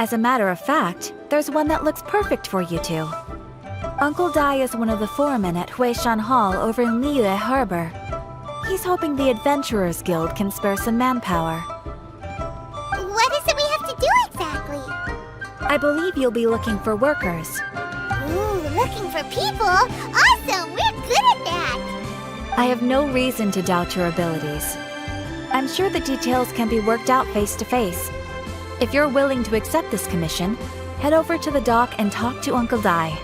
As a matter of fact, there's one that looks perfect for you two. Uncle Dai is one of the foremen at Huishan Hall over in Liyue Harbor. He's hoping the Adventurers Guild can spare some manpower. What is it we have to do exactly? I believe you'll be looking for workers. Ooh, looking for people? Awesome! We're good at that! I have no reason to doubt your abilities. I'm sure the details can be worked out face to face. If you're willing to accept this commission, head over to the dock and talk to Uncle Dai.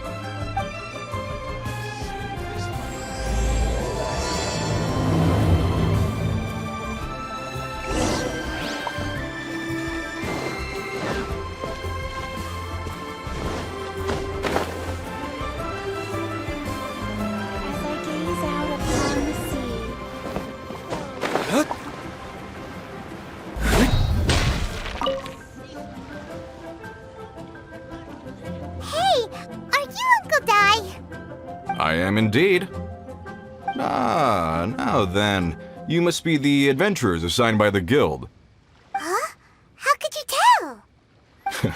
I am indeed. Ah, now then. You must be the adventurers assigned by the guild. Huh? How could you tell?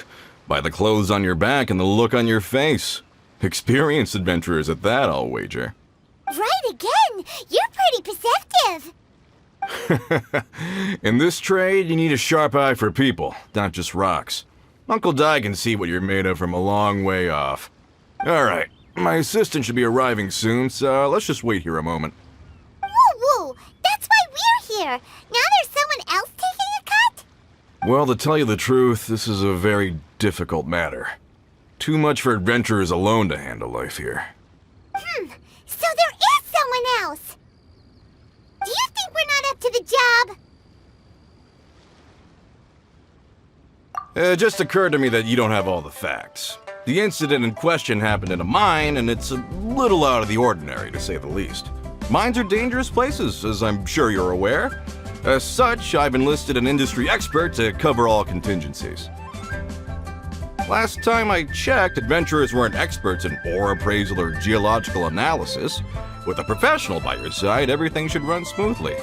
By the clothes on your back and the look on your face. Experienced adventurers at that, I'll wager. Right again! You're pretty perceptive! In this trade, you need a sharp eye for people, not just rocks. Uncle Dai can see what you're made of from a long way off. Alright, my assistant should be arriving soon, so let's just wait here a moment. Woo-woo! That's why we're here! Now there's someone else taking a cut? Well, to tell you the truth, this is a very difficult matter. Too much for adventurers alone to handle life here. So there is someone else! Do you think we're not up to the job? It just occurred to me that you don't have all the facts. The incident in question happened in a mine, and it's a little out of the ordinary, to say the least. Mines are dangerous places, as I'm sure you're aware. As such, I've enlisted an industry expert to cover all contingencies. Last time I checked, adventurers weren't experts in ore appraisal or geological analysis. With a professional by your side, everything should run smoothly.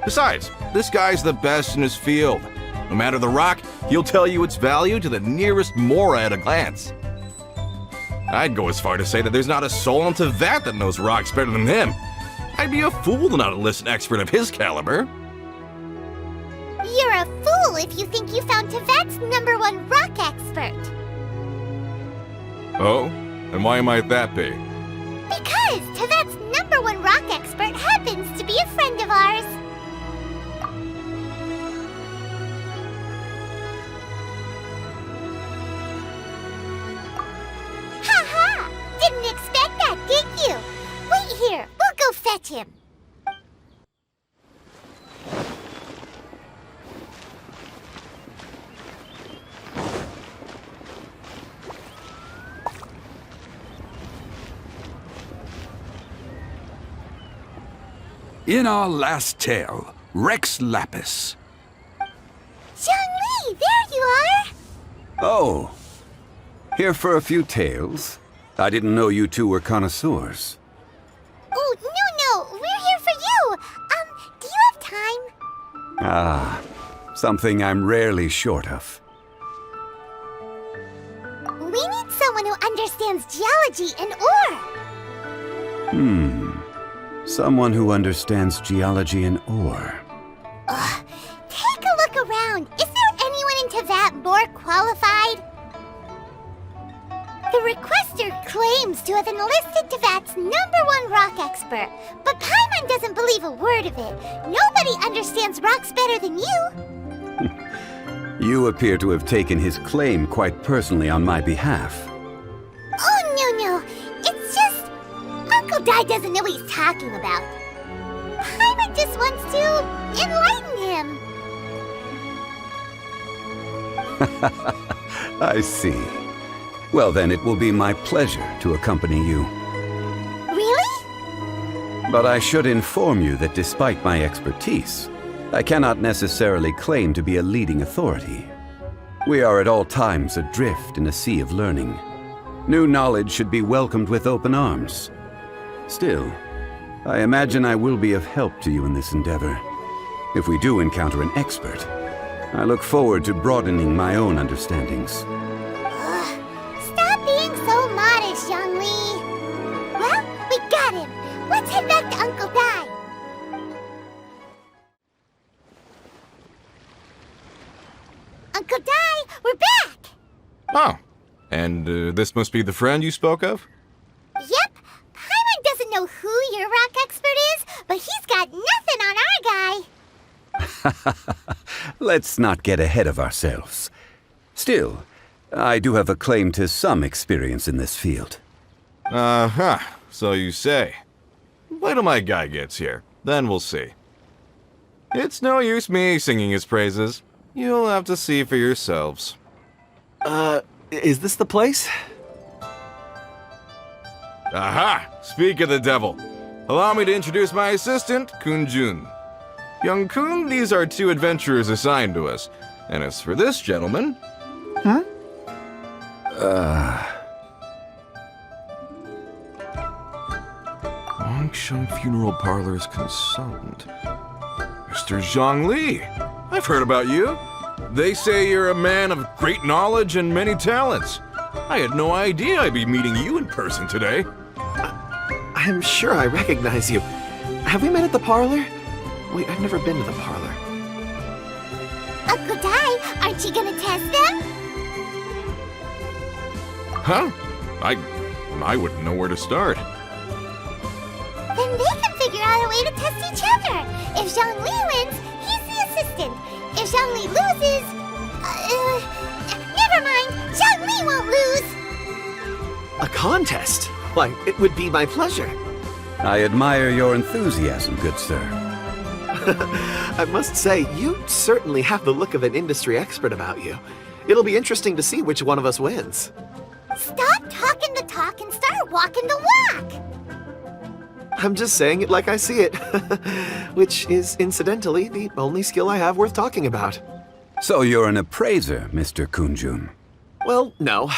Besides, this guy's the best in his field. No matter the rock, he'll tell you its value to the nearest mora at a glance. I'd go as far to say that there's not a soul in Teyvat that knows rocks better than him. I'd be a fool to not enlist an expert of his caliber. You're a fool if you think you found Teyvat's #1 rock expert. Oh? And why might that be? Because Teyvat's #1 rock expert happens to be a friend of ours. Ha-ha! Didn't expect that, did you? Wait here, we'll go fetch him. In our last tale, Rex Lapis. ZHONGLI, there you are! Oh, here for a few tales? I didn't know you two were connoisseurs. Oh, no, we're here for you. Do you have time? Ah, something I'm rarely short of. We need someone who understands geology and ore. Someone who understands geology and ore. Take a look around. Is there anyone in Teyvat more qualified? The requester claims to have enlisted Teyvat's #1 rock expert, but Paimon doesn't believe a word of it. Nobody understands rocks better than you. You appear to have taken his claim quite personally on my behalf. Oh, no. It's just... Uncle Dai doesn't know what he's talking about. Paimon just wants to enlighten him. I see. Well then, it will be my pleasure to accompany you. Really? But I should inform you that despite my expertise, I cannot necessarily claim to be a leading authority. We are at all times adrift in a sea of learning. New knowledge should be welcomed with open arms. Still, I imagine I will be of help to you in this endeavor. If we do encounter an expert, I look forward to broadening my own understandings. Stop being so modest, Zhongli. Well, we got him. Let's head back to Uncle Dai. Uncle Dai, we're back! Oh, and this must be the friend you spoke of? Yep. Paimon doesn't know who your rock expert is, but he's got nothing on our guy. Let's not get ahead of ourselves. Still, I do have a claim to some experience in this field. Uh-huh, so you say. Wait till my guy gets here, then we'll see. It's no use me singing his praises. You'll have to see for yourselves. Is this the place? Aha! Speak of the devil. Allow me to introduce my assistant, Kun-jun. Young Kun, these are 2 adventurers assigned to us. And as for this gentleman... Longsheng Funeral Parlor's consultant. Mr. Zhongli. I've heard about you. They say you're a man of great knowledge and many talents. I had no idea I'd be meeting you in person today. I'm sure I recognize you. Have we met at the parlor? Wait, I've never been to the parlor. Uncle Dai, aren't you gonna test them? Huh? I wouldn't know where to start. Then they can figure out a way to test each other. If Zhongli wins, he's the assistant. If Zhongli loses... never mind. Zhongli won't lose. A contest? Why, it would be my pleasure. I admire your enthusiasm, good sir. I must say, you certainly have the look of an industry expert about you. It'll be interesting to see which one of us wins. Stop talking the talk and start walking the walk. I'm just saying it like I see it. Which is, incidentally, the only skill I have worth talking about. So you're an appraiser, Mr. Kun-jun. Well, no.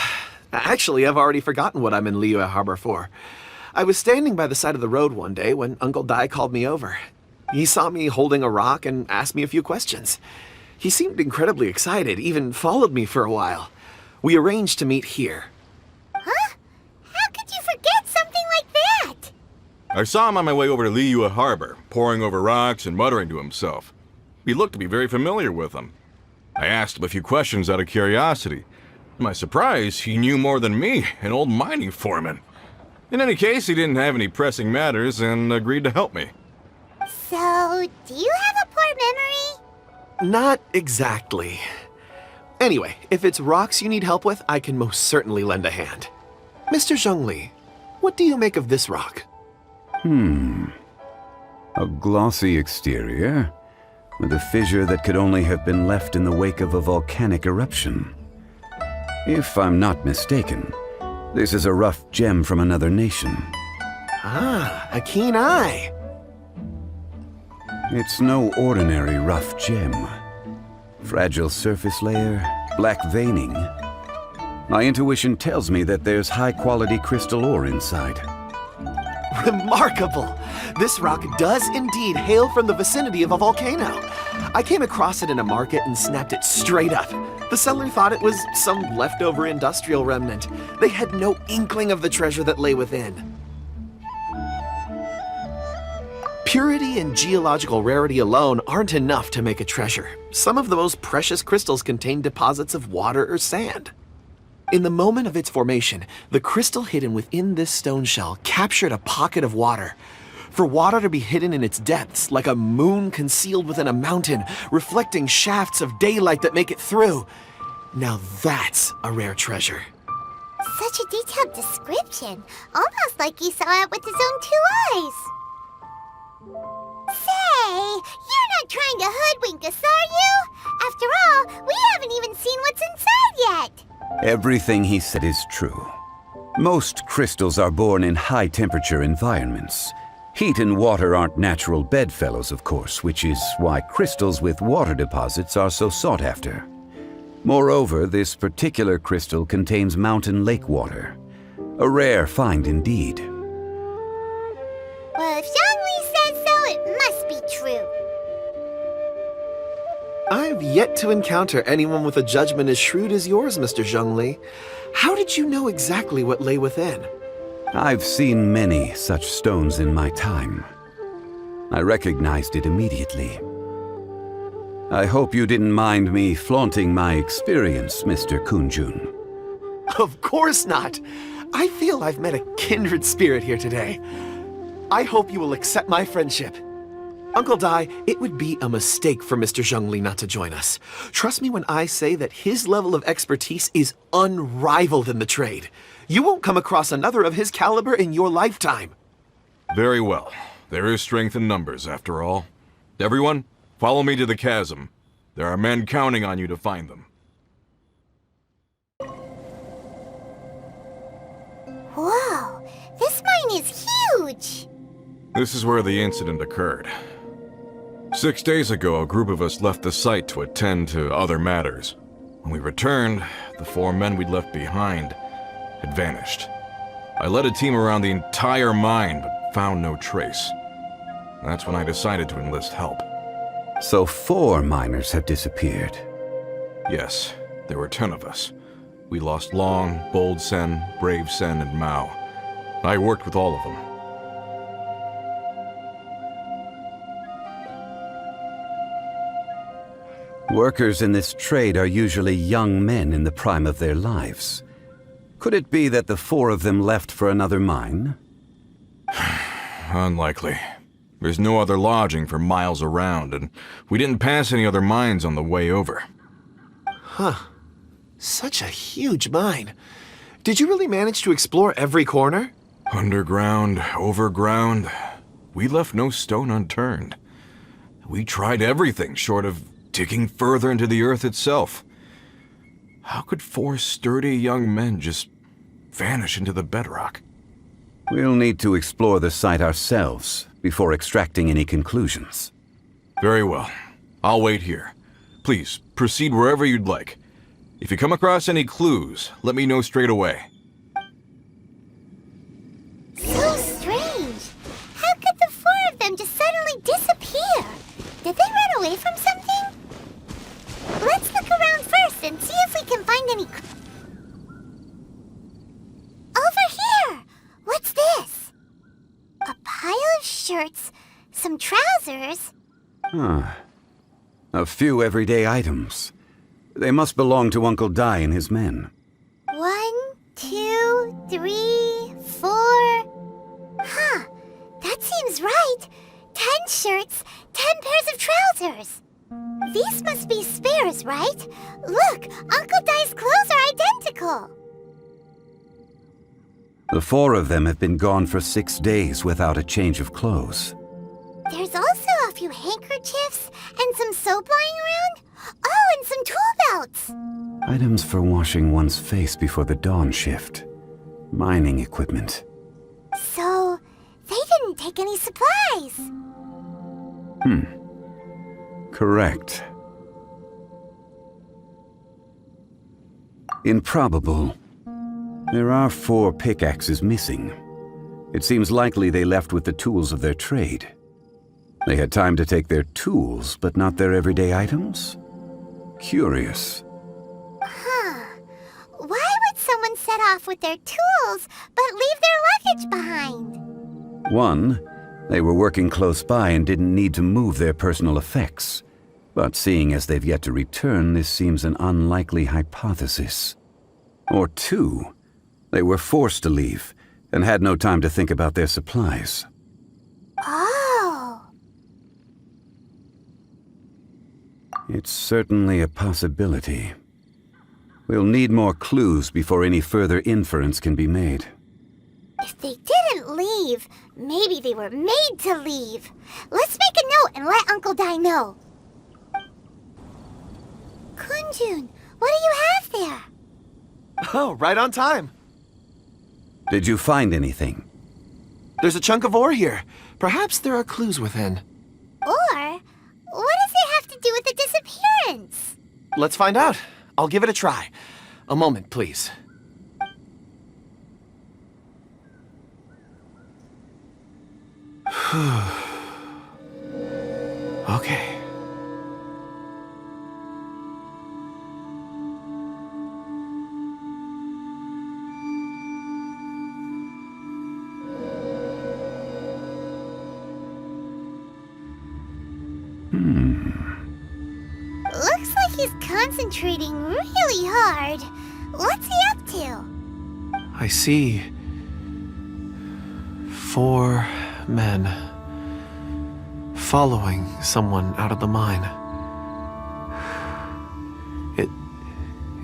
Actually, I've already forgotten what I'm in Liyue Harbor for. I was standing by the side of the road one day when Uncle Dai called me over. He saw me holding a rock and asked me a few questions. He seemed incredibly excited, even followed me for a while. We arranged to meet here. Huh? How could you forget something like that? I saw him on my way over to Liyue Harbor, poring over rocks and muttering to himself. He looked to be very familiar with them. I asked him a few questions out of curiosity. To my surprise, he knew more than me, an old mining foreman. In any case, he didn't have any pressing matters and agreed to help me. So, do you have a poor memory? Not exactly. Anyway, if it's rocks you need help with, I can most certainly lend a hand. Mr. Zhongli, what do you make of this rock? A glossy exterior, with a fissure that could only have been left in the wake of a volcanic eruption. If I'm not mistaken, this is a rough gem from another nation. Ah, a keen eye. It's no ordinary rough gem. Fragile surface layer, black veining. My intuition tells me that there's high-quality crystal ore inside. Remarkable! This rock does indeed hail from the vicinity of a volcano. I came across it in a market and snapped it straight up. The seller thought it was some leftover industrial remnant. They had no inkling of the treasure that lay within. Purity and geological rarity alone aren't enough to make a treasure. Some of the most precious crystals contain deposits of water or sand. In the moment of its formation, the crystal hidden within this stone shell captured a pocket of water. For water to be hidden in its depths, like a moon concealed within a mountain, reflecting shafts of daylight that make it through. Now that's a rare treasure. Such a detailed description. Almost like he saw it with his own 2 eyes. Say, you're not trying to hoodwink us, are you? After all, we haven't even seen what's inside yet. Everything he said is true. Most crystals are born in high-temperature environments. Heat and water aren't natural bedfellows, of course, which is why crystals with water deposits are so sought after. Moreover, this particular crystal contains mountain lake water. A rare find indeed. Well, if Zhongli says so, it must be true. I've yet to encounter anyone with a judgment as shrewd as yours, Mr. ZHONGLI. How did you know exactly what lay within? I've seen many such stones in my time. I recognized it immediately. I hope you didn't mind me flaunting my experience, Mr. Kunjun. Of course not. I feel I've met a kindred spirit here today. I hope you will accept my friendship. Uncle Dai, it would be a mistake for Mr. ZHONGLI not to join us. Trust me when I say that his level of expertise is unrivaled in the trade. You won't come across another of his caliber in your lifetime. Very well. There is strength in numbers, after all. Everyone, follow me to the chasm. There are men counting on you to find them. Whoa, this mine is huge! This is where the incident occurred. 6 days ago, a group of us left the site to attend to other matters. When we returned, the 4 men we'd left behind had vanished. I led a team around the entire mine, but found no trace. That's when I decided to enlist help. So 4 miners have disappeared. Yes, there were 10 of us. We lost Long, Bold Sen, Brave Sen, and Mao. I worked with all of them. Workers in this trade are usually young men in the prime of their lives. Could it be that the 4 of them left for another mine? Unlikely. There's no other lodging for miles around, and we didn't pass any other mines on the way over. Huh. Such a huge mine. Did you really manage to explore every corner? Underground, overground. We left no stone unturned. We tried everything short of digging further into the earth itself. How could 4 sturdy young men just vanish into the bedrock? We'll need to explore the site ourselves before extracting any conclusions. Very well. I'll wait here. Please, proceed wherever you'd like. If you come across any clues, let me know straight away. So strange. How could the 4 of them just suddenly disappear? Did they run away from something? Let's look around first and see if we can find any... Over here! What's this? A pile of shirts, some trousers... A few everyday items. They must belong to Uncle Dai and his men. 1, 2, 3, 4... Huh, that seems right. 10 shirts, 10 pairs of trousers. These must be spares, right? Look, Uncle Dai's clothes are identical. The 4 of them have been gone for 6 days without a change of clothes. There's also a few handkerchiefs and some soap lying around. Oh, and some tool belts. Items for washing one's face before the dawn shift. Mining equipment. So, they didn't take any supplies. Correct. Improbable. There are 4 pickaxes missing. It seems likely they left with the tools of their trade. They had time to take their tools, but not their everyday items? Curious. Huh. Why would someone set off with their tools, but leave their luggage behind? 1, they were working close by and didn't need to move their personal effects. But seeing as they've yet to return, this seems an unlikely hypothesis. Or 2, they were forced to leave and had no time to think about their supplies. Oh. It's certainly a possibility. We'll need more clues before any further inference can be made. If they didn't leave, maybe they were made to leave. Let's make a note and let Uncle Dai know. Kunjun, what do you have there? Oh, right on time. Did you find anything? There's a chunk of ore here. Perhaps there are clues within. Or, what does it have to do with the disappearance? Let's find out. I'll give it a try. A moment, please. Okay. he's concentrating really hard. What's he up to? I see 4 men following someone out of the mine.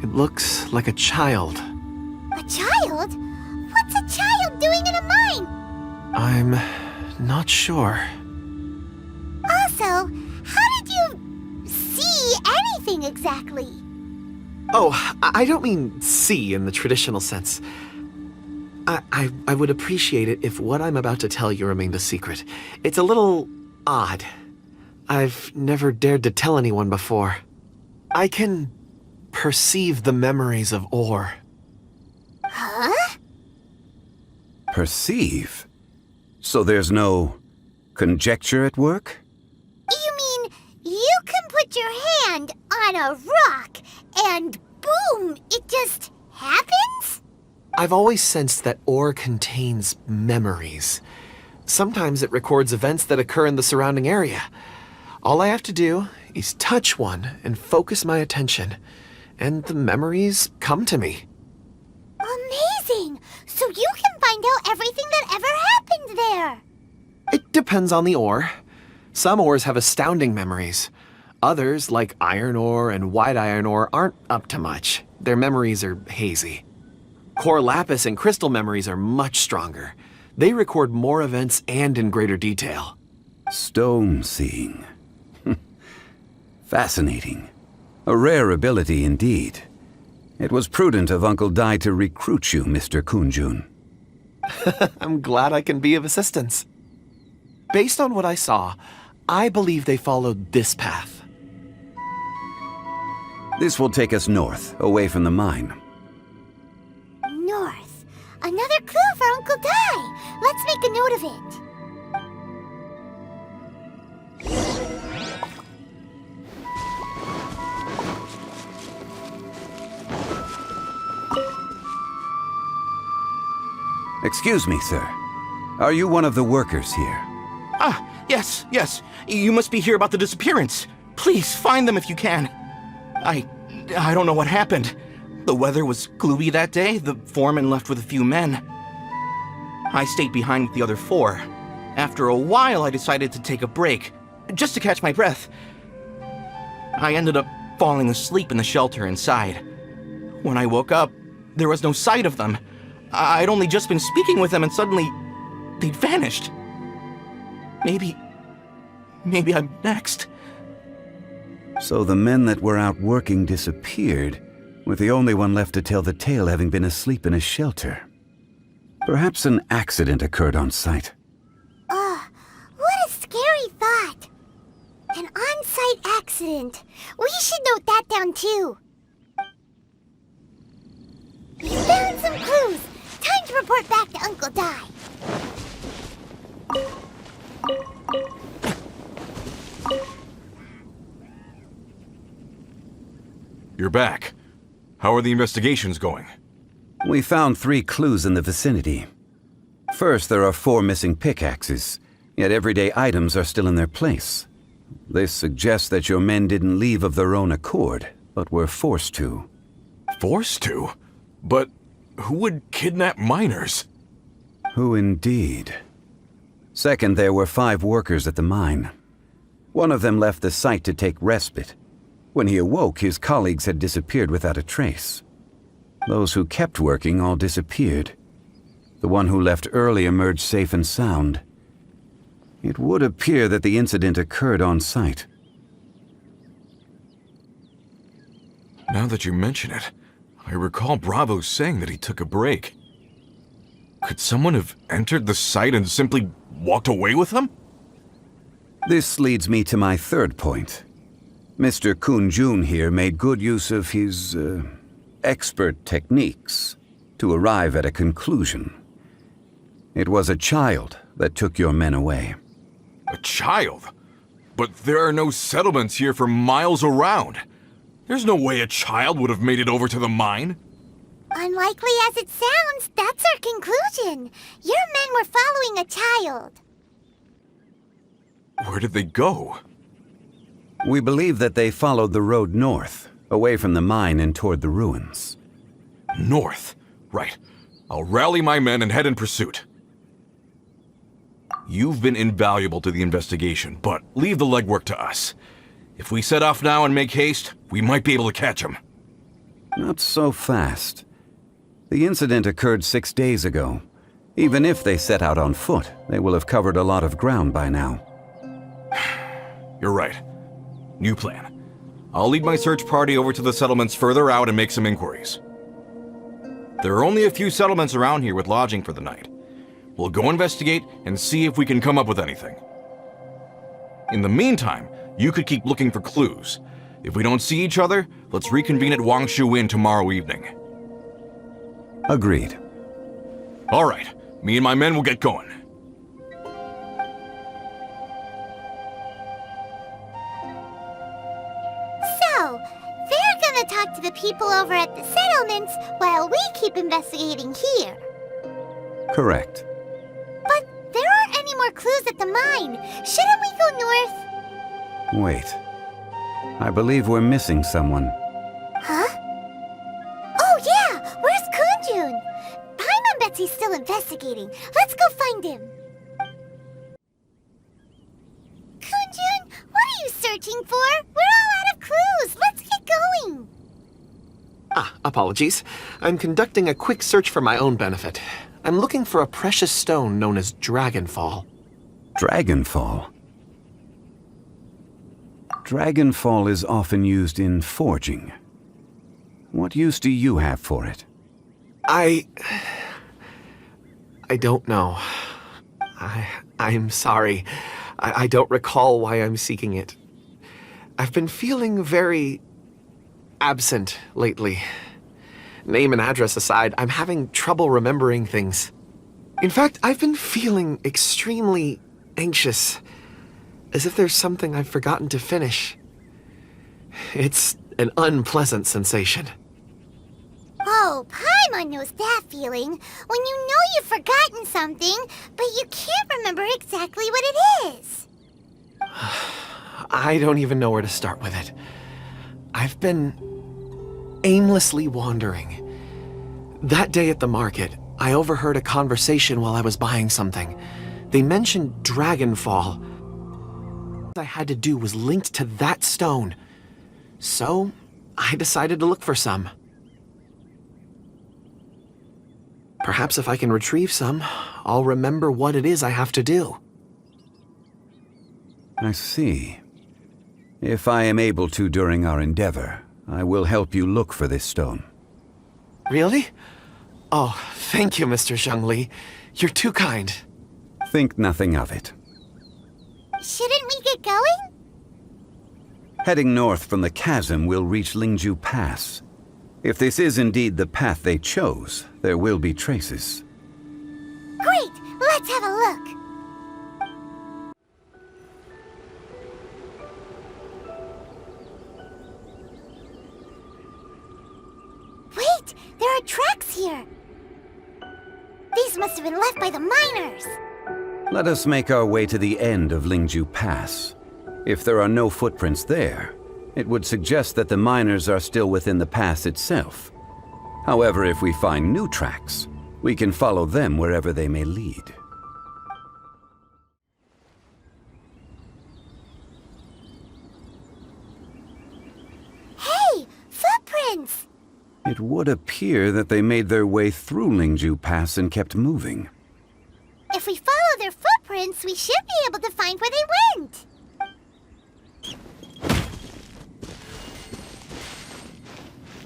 It looks like a child. A child? What's a child doing in a mine? I'm not sure. Also, how did you see anything exactly? Oh, I don't mean see in the traditional sense. I would appreciate it if what I'm about to tell you remained a secret. It's a little odd. I've never dared to tell anyone before. I can perceive the memories of Or. Huh? Perceive? So there's no conjecture at work? You mean you can put your hand on a rock and boom, it just happens? I've always sensed that Or contains memories. Sometimes it records events that occur in the surrounding area. All I have to do is touch one and focus my attention, and the memories come to me. Amazing! So you can find out everything that ever happened there. It depends on the ore. Some ores have astounding memories. Others, like iron ore and white iron ore, aren't up to much. Their memories are hazy. Core lapis and crystal memories are much stronger. They record more events and in greater detail. Stone seeing. Fascinating. A rare ability indeed. It was prudent of Uncle Dai to recruit you, Mr. Kunjun. I'm glad I can be of assistance. Based on what I saw, I believe they followed this path. This will take us north, away from the mine. North. Another clue for Uncle Dai. Let's make a note of it. Excuse me, sir. Are you one of the workers here? Ah, yes. You must be here about the disappearance. Please, find them if you can. I don't know what happened. The weather was gloomy that day. The foreman left with a few men. I stayed behind with the other 4. After a while, I decided to take a break, just to catch my breath. I ended up falling asleep in the shelter inside. When I woke up, there was no sight of them. I'd only just been speaking with them and suddenly, they'd vanished. Maybe I'm next. So the men that were out working disappeared, with the only one left to tell the tale having been asleep in a shelter. Perhaps an accident occurred on site. What a scary thought. An on-site accident. We should note that down too. We found some clues. Time to report back to Uncle Dai. You're back. How are the investigations going? We found 3 clues in the vicinity. First, there are 4 missing pickaxes, yet everyday items are still in their place. This suggests that your men didn't leave of their own accord, but were forced to. Forced to? But who would kidnap miners? Who indeed? Second, there were 5 workers at the mine. One of them left the site to take respite. When he awoke, his colleagues had disappeared without a trace. Those who kept working all disappeared. The one who left early emerged safe and sound. It would appear that the incident occurred on site. Now that you mention it, I recall Bravo saying that he took a break. Could someone have entered the site and simply walked away with him? This leads me to my third point. Mr. Kunjun here made good use of his, expert techniques to arrive at a conclusion. It was a child that took your men away. A child? But there are no settlements here for miles around. There's no way a child would have made it over to the mine. Unlikely as it sounds, that's our conclusion. Your men were following a child. Where did they go? We believe that they followed the road north, away from the mine and toward the ruins. North. Right. I'll rally my men and head in pursuit. You've been invaluable to the investigation, but leave the legwork to us. If we set off now and make haste, we might be able to catch them. Not so fast. The incident occurred 6 days ago. Even if they set out on foot, they will have covered a lot of ground by now. You're right. New plan. I'll lead my search party over to the settlements further out and make some inquiries. There are only a few settlements around here with lodging for the night. We'll go investigate and see if we can come up with anything. In the meantime, you could keep looking for clues. If we don't see each other, let's reconvene at Wangshu Inn tomorrow evening. Agreed. All right. Me and my men will get going. So, they're gonna talk to the people over at the settlements while we keep investigating here. Correct. But there aren't any more clues at the mine. Shouldn't we go north? Wait. I believe we're missing someone. Huh? Oh yeah! Where's Kunjun? Paimon bets he's still investigating. Let's go find him. Kunjun, what are you searching for? We're all out of clues. Let's get going. Apologies. I'm conducting a quick search for my own benefit. I'm looking for a precious stone known as Dragonfall. Dragonfall? Dragonfall is often used in forging. What use do you have for it? I don't know. I'm sorry. I don't recall why I'm seeking it. I've been feeling very absent lately. Name and address aside, I'm having trouble remembering things. In fact, I've been feeling extremely anxious, as if there's something I've forgotten to finish. It's an unpleasant sensation. Oh, Paimon knows that feeling. When you know you've forgotten something, but you can't remember exactly what it is. I don't even know where to start with it. I've been aimlessly wandering. That day at the market, I overheard a conversation while I was buying something. They mentioned Dragonfall. What I had to do was linked to that stone. So, I decided to look for some. Perhaps if I can retrieve some, I'll remember what it is I have to do. I see. If I am able to during our endeavor, I will help you look for this stone. Really? Oh, thank you, Mr. ZHONGLI. You're too kind. Think nothing of it. Shouldn't we get going? Heading north from the chasm, we'll reach Lingju Pass. If this is indeed the path they chose, there will be traces. Great! Let's have a look. Wait! There are tracks here! These must have been left by the miners! Let us make our way to the end of Lingju Pass. If there are no footprints there, it would suggest that the miners are still within the pass itself. However, if we find new tracks, we can follow them wherever they may lead. Hey! Footprints! It would appear that they made their way through Lingju Pass and kept moving. If we follow their footprints, we should be able to find where they went.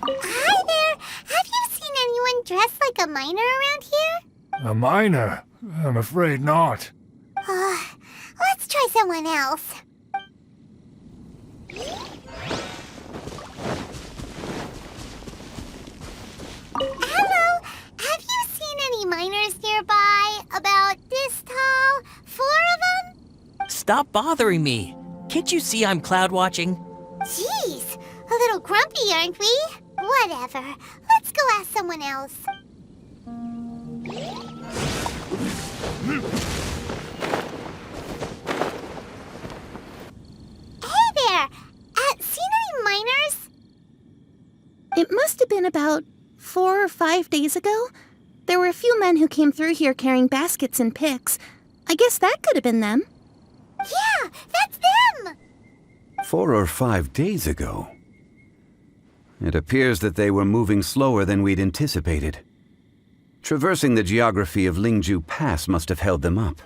Hi there! Have you seen anyone dressed like a miner around here? A miner? I'm afraid not. Let's try someone else. Hello! Have you seen any miners nearby? About this tall? 4 of them? Stop bothering me. Can't you see I'm cloud watching? Jeez, a little grumpy, aren't we? Whatever. Let's go ask someone else. Hey there! been about 4 or 5 days ago. There were a few men who came through here carrying baskets and picks. I guess that could have been them. Yeah, that's them! 4 or 5 days ago. It appears that they were moving slower than we'd anticipated. Traversing the geography of Lingju Pass must have held them up.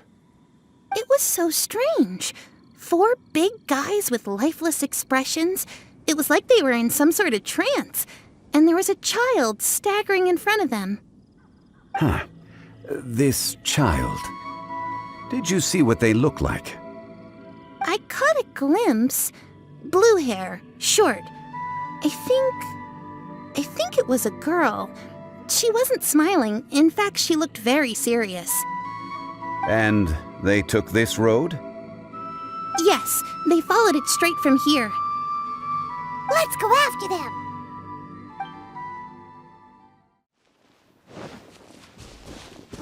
It was so strange. 4 big guys with lifeless expressions. It was like they were in some sort of trance. And there was a child staggering in front of them. Huh. This child. Did you see what they look like? I caught a glimpse. Blue hair, short. I think it was a girl. She wasn't smiling. In fact, she looked very serious. And they took this road? Yes, they followed it straight from here. Let's go after them!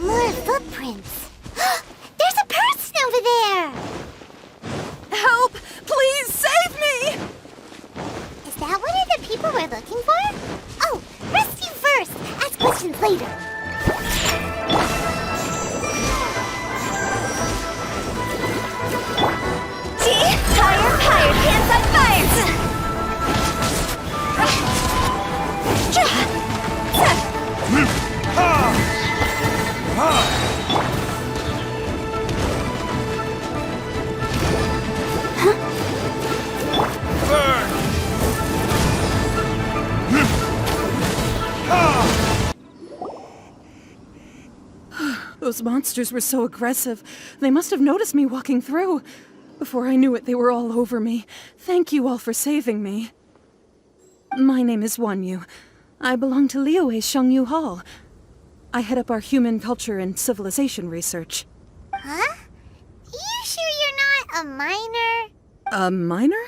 More footprints. There's a person over there! Help! Please save me! Is that one of the people we're looking for? Oh, rescue first! Ask questions later. Higher, higher, hands on fire! Those monsters were so aggressive. They must have noticed me walking through. Before I knew it, they were all over me. Thank you all for saving me. My name is Wanyu. I belong to Liyue's Shengyu Hall. I head up our human culture and civilization research. Huh? You sure you're not a miner? A miner?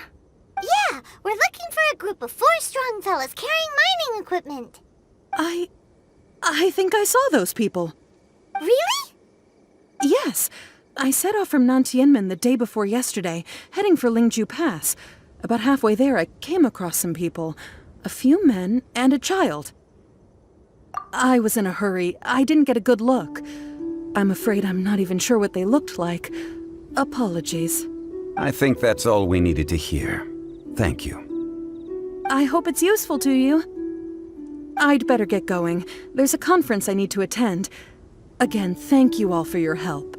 Yeah, we're looking for a group of 4 strong fellas carrying mining equipment. I think I saw those people. Really? Yes. I set off from Nantianmen the day before yesterday, heading for Lingju Pass. About halfway there, I came across some people. A few men and a child. I was in a hurry. I didn't get a good look. I'm afraid I'm not even sure what they looked like. Apologies. I think that's all we needed to hear. Thank you. I hope it's useful to you. I'd better get going. There's a conference I need to attend. Again, thank you all for your help.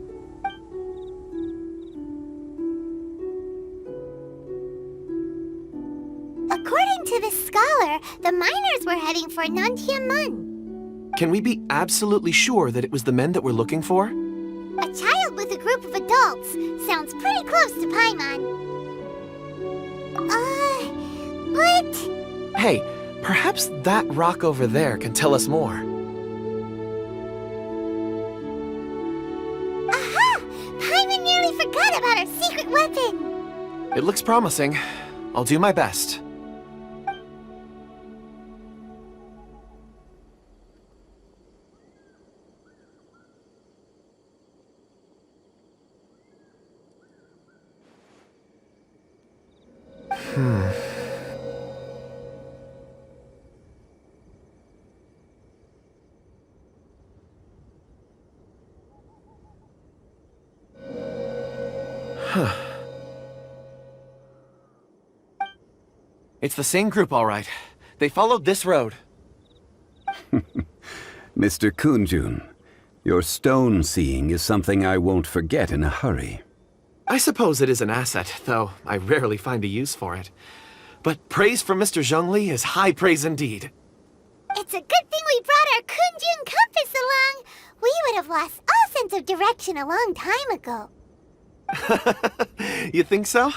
According to this scholar, the miners were heading for Nantianmen. Can we be absolutely sure that it was the men that we're looking for? A child with a group of adults. Sounds pretty close to Paimon. But... Hey, perhaps that rock over there can tell us more. Aha! Paimon nearly forgot about our secret weapon. It looks promising. I'll do my best. It's the same group, all right. They followed this road. Mr. Kunjun, your stone seeing is something I won't forget in a hurry. I suppose it is an asset, though I rarely find a use for it. But praise from Mr. Zhongli is high praise indeed. It's a good thing we brought our Kunjun compass along. We would have lost all sense of direction a long time ago. You think so?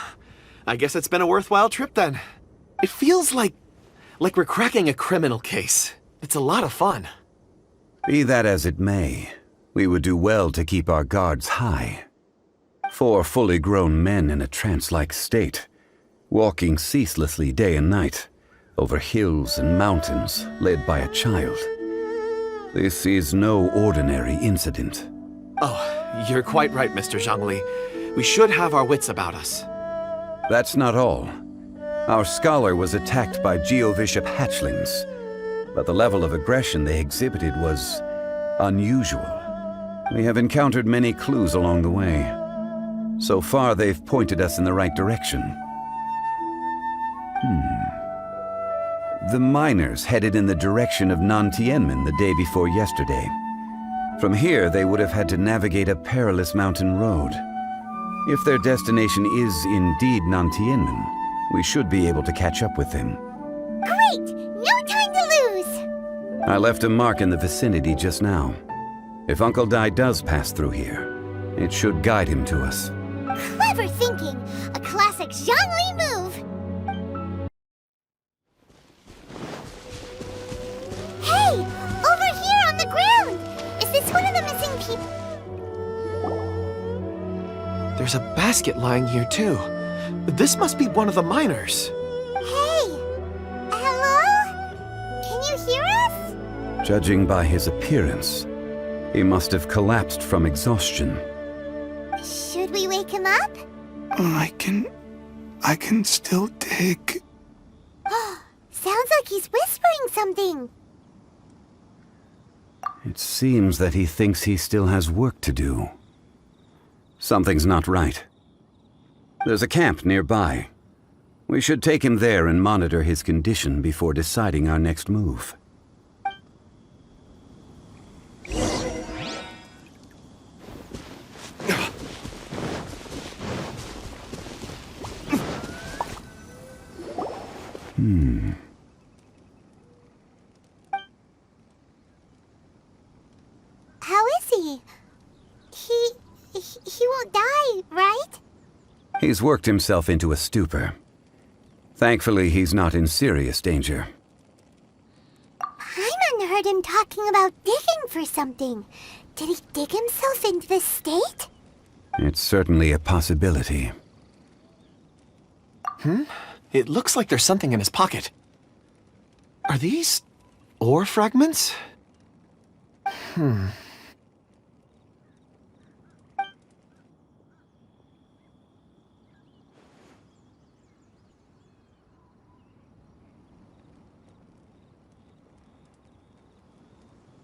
I guess it's been a worthwhile trip then. It feels like we're cracking a criminal case. It's a lot of fun. Be that as it may, we would do well to keep our guards high. 4 fully grown men in a trance-like state, walking ceaselessly day and night, over hills and mountains, led by a child. This is no ordinary incident. Oh, you're quite right, Mr. Zhongli. We should have our wits about us. That's not all. Our scholar was attacked by Geovishap hatchlings. but the level of aggression they exhibited was unusual. We have encountered many clues along the way. So far, they've pointed us in the right direction. The miners headed in the direction of Nantianmen the day before yesterday. From here, they would have had to navigate a perilous mountain road. If their destination is indeed Nantianmen, we should be able to catch up with them. Great! No time to lose! I left a mark in the vicinity just now. If Uncle Dai does pass through here, it should guide him to us. Clever thinking! A classic Zhongli move! Hey! Over here on the ground! Is this one of the missing people? There's a basket lying here, too. This must be one of the miners. Hey! Hello? Can you hear us? Judging by his appearance, he must have collapsed from exhaustion. Should we wake him up? I can still dig. Sounds like he's whispering something. It seems that he thinks he still has work to do. Something's not right. There's a camp nearby. We should take him there and monitor his condition before deciding our next move. How is he? He won't die, right? He's worked himself into a stupor. Thankfully, he's not in serious danger. Paimon heard him talking about digging for something. Did he dig himself into this state? It's certainly a possibility. It looks like there's something in his pocket. Are these ore fragments?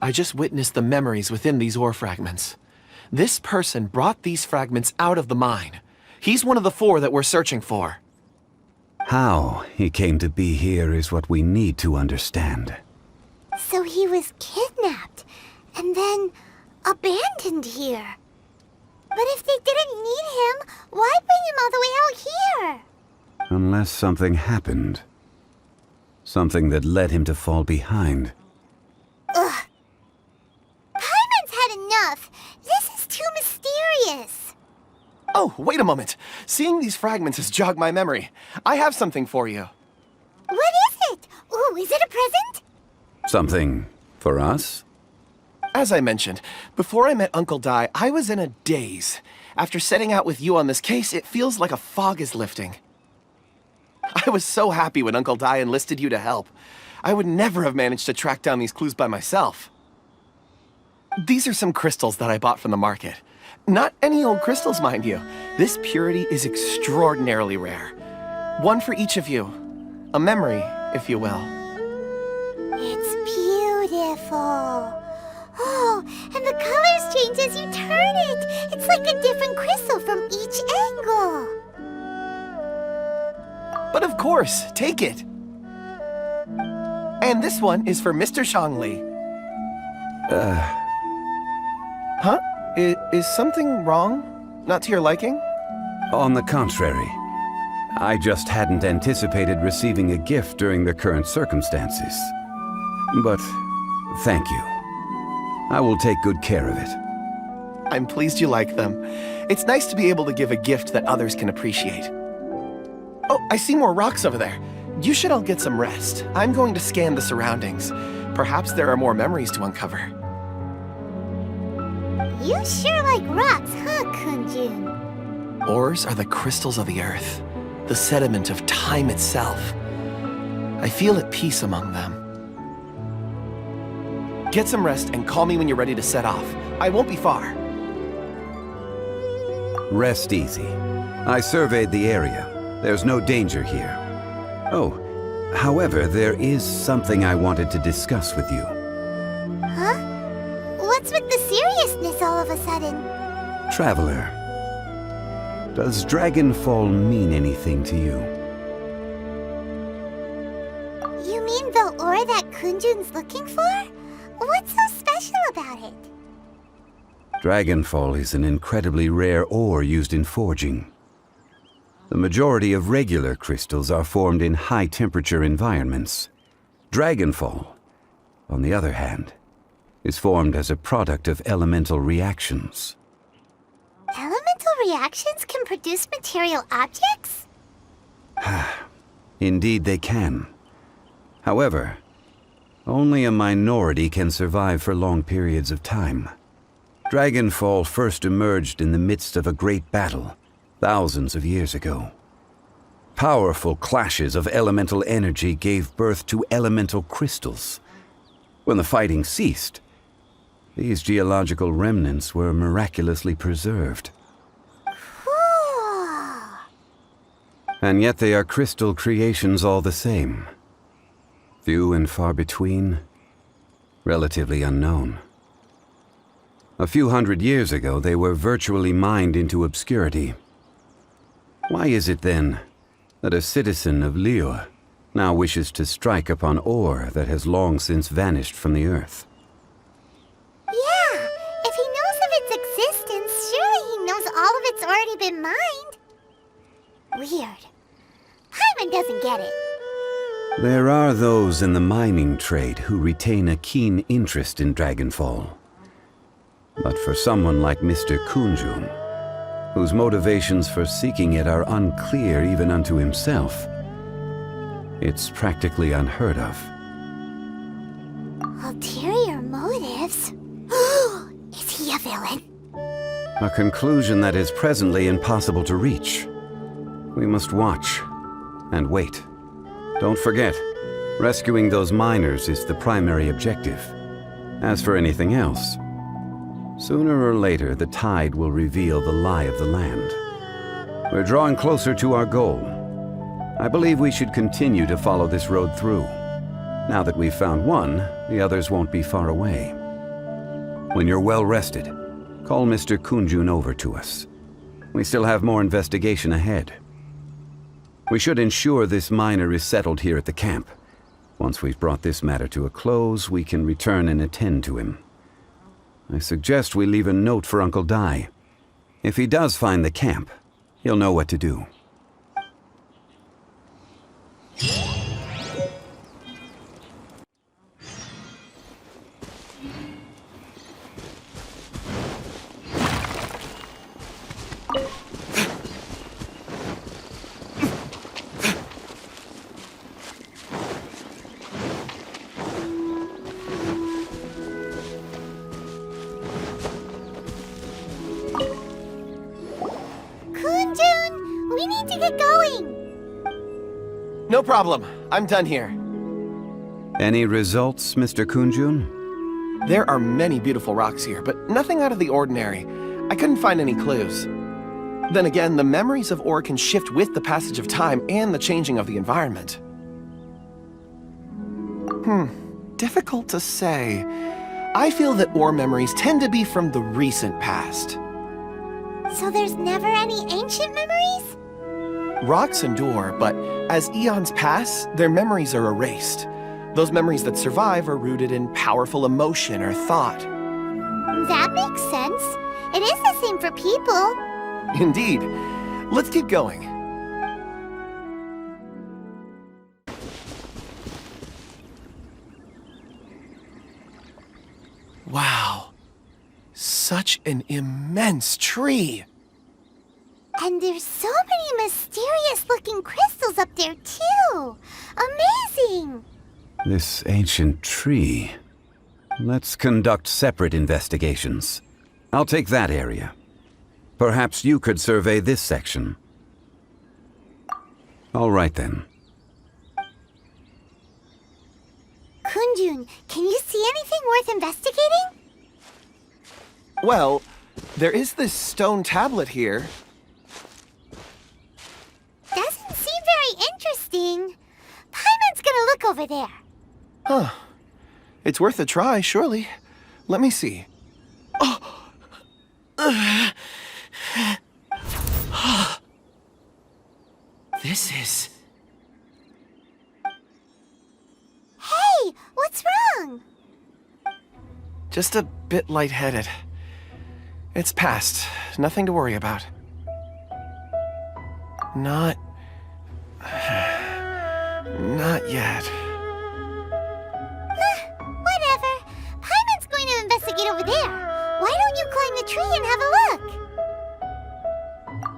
I just witnessed the memories within these ore fragments. This person brought these fragments out of the mine. He's one of the 4 that we're searching for. How he came to be here is what we need to understand. So he was kidnapped and then abandoned here. But if they didn't need him, why bring him all the way out here? Unless something happened. Something that led him to fall behind. Ugh. Paimon's had enough. This is too mysterious. Oh, wait a moment. Seeing these fragments has jogged my memory. I have something for you. What is it? Ooh, is it a present? Something for us? As I mentioned, before I met Uncle Dai, I was in a daze. After setting out with you on this case, it feels like a fog is lifting. I was so happy when Uncle Dai enlisted you to help. I would never have managed to track down these clues by myself. These are some crystals that I bought from the market. Not any old crystals, mind you. This purity is extraordinarily rare. One for each of you. A memory, if you will. It's beautiful. Oh, and the colors change as you turn it. It's like a different crystal from each angle. But of course, take it. And this one is for Mr. Zhongli. Huh? Is something wrong? Not to your liking? On the contrary, I just hadn't anticipated receiving a gift during the current circumstances. But thank you. I will take good care of it. I'm pleased you like them. It's nice to be able to give a gift that others can appreciate. Oh, I see more rocks over there. You should all get some rest. I'm going to scan the surroundings. Perhaps there are more memories to uncover. You sure like rocks, huh, Kunjun? Ores are the crystals of the earth, the sediment of time itself. I feel at peace among them. Get some rest and call me when you're ready to set off. I won't be far. Rest easy. I surveyed the area. There's no danger here. Oh, However, there is something I wanted to discuss with you. Huh? What's with the seriousness all of a sudden? Traveler, does Dragonfall mean anything to you? You mean the ore that Kunjun's looking for? What's so special about it? Dragonfall is an incredibly rare ore used in forging. The majority of regular crystals are formed in high-temperature environments. Dragonfall, on the other hand, is formed as a product of elemental reactions. Elemental reactions can produce material objects? Indeed they can. However, only a minority can survive for long periods of time. Dragonfall first emerged in the midst of a great battle, thousands of years ago. Powerful clashes of elemental energy gave birth to elemental crystals. When the fighting ceased, these geological remnants were miraculously preserved. Cool. And yet they are crystal creations all the same. Few and far between, relatively unknown. A few hundred years ago, they were virtually mined into obscurity. Why is it then that a citizen of Liyue now wishes to strike upon ore that has long since vanished from the earth? Yeah, if he knows of its existence, surely he knows all of it's already been mined. Weird. Paimon doesn't get it. There are those in the mining trade who retain a keen interest in Dragonfall. But for someone like Mr. Kunjun, whose motivations for seeking it are unclear even unto himself, it's practically unheard of. Ulterior motives? Is he a villain? A conclusion that is presently impossible to reach. We must watch and wait. Don't forget, rescuing those miners is the primary objective. As for anything else, sooner or later the tide will reveal the lie of the land. We're drawing closer to our goal. I believe we should continue to follow this road through. Now that we've found one, the others won't be far away. When you're well rested, call Mr. Kunjun over to us. We still have more investigation ahead. We should ensure this miner is settled here at the camp. Once we've brought this matter to a close, we can return and attend to him. I suggest we leave a note for Uncle Dai. If he does find the camp, he'll know what to do. Kunjun, we need to get going. No problem. I'm done here. Any results, Mr. Kunjun? There are many beautiful rocks here, but nothing out of the ordinary. I couldn't find any clues. Then again, the memories of ore can shift with the passage of time and the changing of the environment. Difficult to say. I feel that ore memories tend to be from the recent past. So there's never any ancient memories? Rocks endure, but as eons pass, their memories are erased. Those memories that survive are rooted in powerful emotion or thought. That makes sense. It is the same for people. Indeed. Let's keep going. Wow. Such an immense tree. And there's so many mysterious-looking crystals up there, too. Amazing! This ancient tree. Let's conduct separate investigations. I'll take that area. Perhaps you could survey this section. All right then. Kunjun, can you see anything worth investigating? Well, there is this stone tablet here. Doesn't seem very interesting. Paimon's over there. Huh. It's worth a try, surely. Let me see. This is... Hey, what's wrong? Just a bit lightheaded. It's past. Nothing to worry about. Not yet. Whatever. Paimon's going to investigate over there. Why don't you climb the tree and have a look?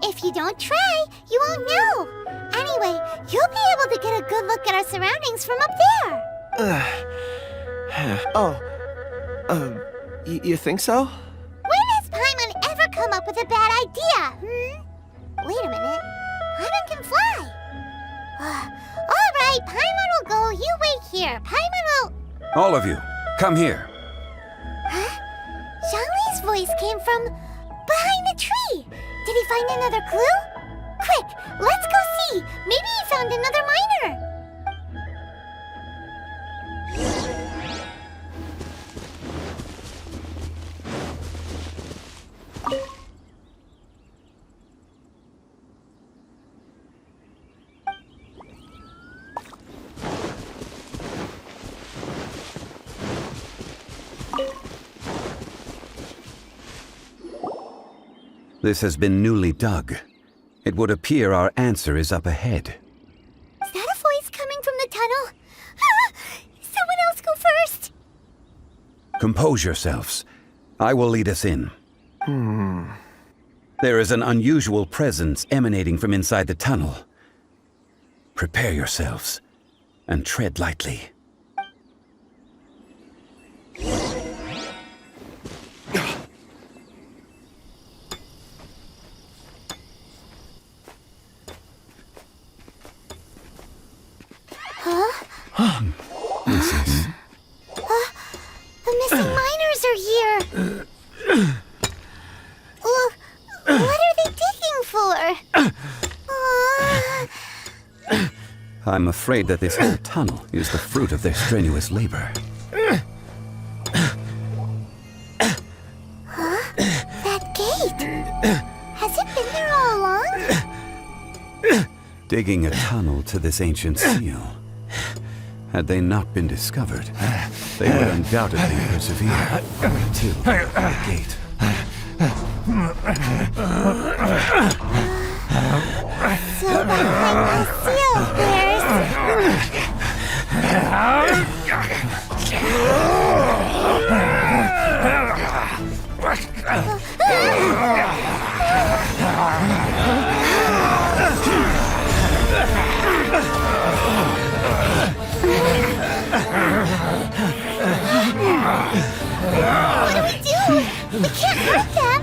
If you don't try, you won't know. Anyway, you'll be able to get a good look at our surroundings from up there. You think so? When has Paimon ever come up with a bad idea, Wait a minute. Paimon can fly. All right, Paimon will go. You wait here. Paimon will... All of you, come here. Huh? Zhongli's voice came from behind the tree. Did he find another clue? Quick, let's go see. Maybe he found another miner. This has been newly dug. It would appear our answer is up ahead. Is that a voice coming from the tunnel? Someone else go first. Compose yourselves. I will lead us in. There is an unusual presence emanating from inside the tunnel. Prepare yourselves and tread lightly. This is... The missing miners are here. What are they digging for? I'm afraid that this whole tunnel is the fruit of their strenuous labor. That gate. Has it been there all along? Digging a tunnel to this ancient seal. Had they not been discovered, they would undoubtedly persevere to the gate. So behind the seal, What do we do? We can't hurt them.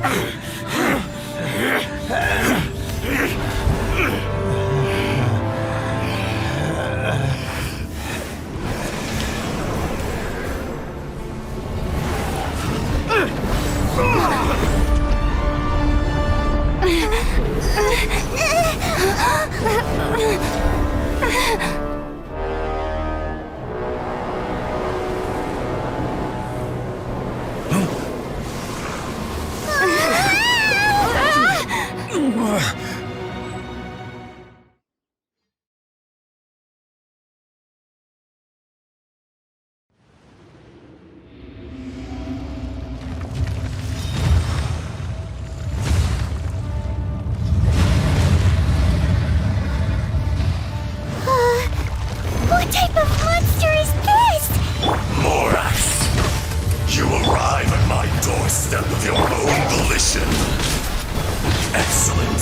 What type of monster is this? Morax, you arrive at my doorstep of your own volition. Excellent.